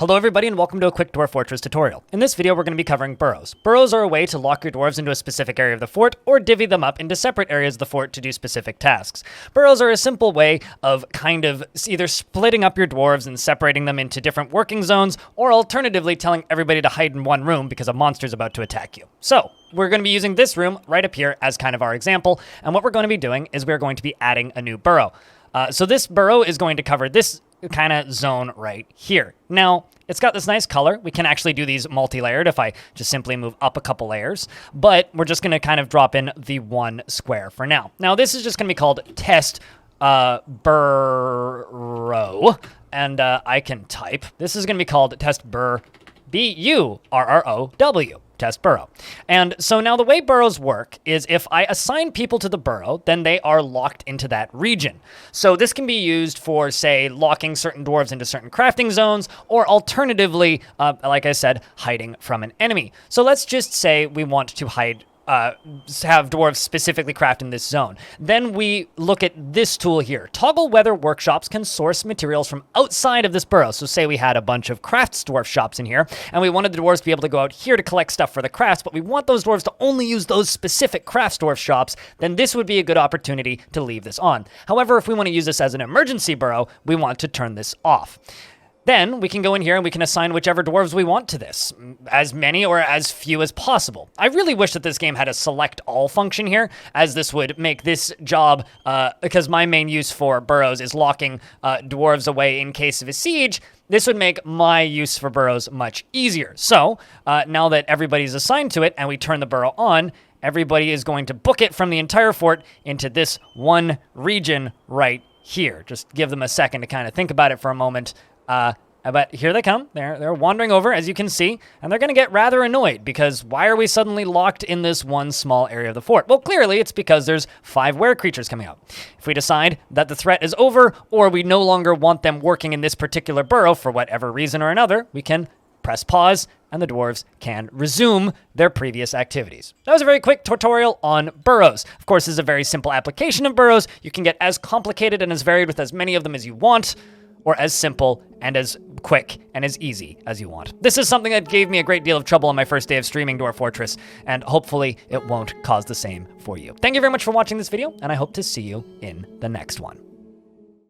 Hello everybody and welcome to a quick Dwarf Fortress tutorial. In this video we're going to be covering burrows. Burrows are a way to lock your dwarves into a specific area of the fort or divvy them up into separate areas of the fort to do specific tasks. Burrows are a simple way of kind of either splitting up your dwarves and separating them into different working zones, or alternatively telling everybody to hide in one room because a monster's about to attack you. So we're going to be using this room right up here as kind of our example, and what we're going to be doing is we're going to be adding a new burrow. So this burrow is going to cover this kind of zone right here. Now, it's got this nice color. We can actually do these multi-layered if I just simply move up a couple layers, but we're just going to kind of drop in the one square for now. Now, this is just going to be called test Burrow, and I can type. This is going to be called test B-U-R-R-O-W. Test burrow. And so now the way burrows work is if I assign people to the burrow, then they are locked into that region. So this can be used for, say, locking certain dwarves into certain crafting zones, or alternatively, like I said, hiding from an enemy. So let's just say we want to have dwarves specifically craft in this zone. Then we look at this tool here. Toggle whether workshops can source materials from outside of this burrow. So say we had a bunch of crafts dwarf shops in here, and we wanted the dwarves to be able to go out here to collect stuff for the crafts, but we want those dwarves to only use those specific crafts dwarf shops, then this would be a good opportunity to leave this on. However, if we want to use this as an emergency burrow, we want to turn this off. Then we can go in here and we can assign whichever dwarves we want to this, as many or as few as possible. I really wish that this game had a select all function here, as this would make this job, because my main use for burrows is locking dwarves away in case of a siege. This would make my use for burrows much easier. So now that everybody's assigned to it and we turn the burrow on, everybody is going to book it from the entire fort into this one region right here. Just give them a second to kind of think about it for a moment. But here they come. They're wandering over, as you can see, and they're going to get rather annoyed because why are we suddenly locked in this one small area of the fort? Well, clearly it's because there's 5 were creatures coming out. If we decide that the threat is over, or we no longer want them working in this particular burrow for whatever reason or another, we can press pause and the dwarves can resume their previous activities. That was a very quick tutorial on burrows. Of course, this is a very simple application of burrows. You can get as complicated and as varied with as many of them as you want, or as simple and as quick and as easy as you want. This is something that gave me a great deal of trouble on my first day of streaming Dwarf Fortress, and hopefully it won't cause the same for you. Thank you very much for watching this video, and I hope to see you in the next one.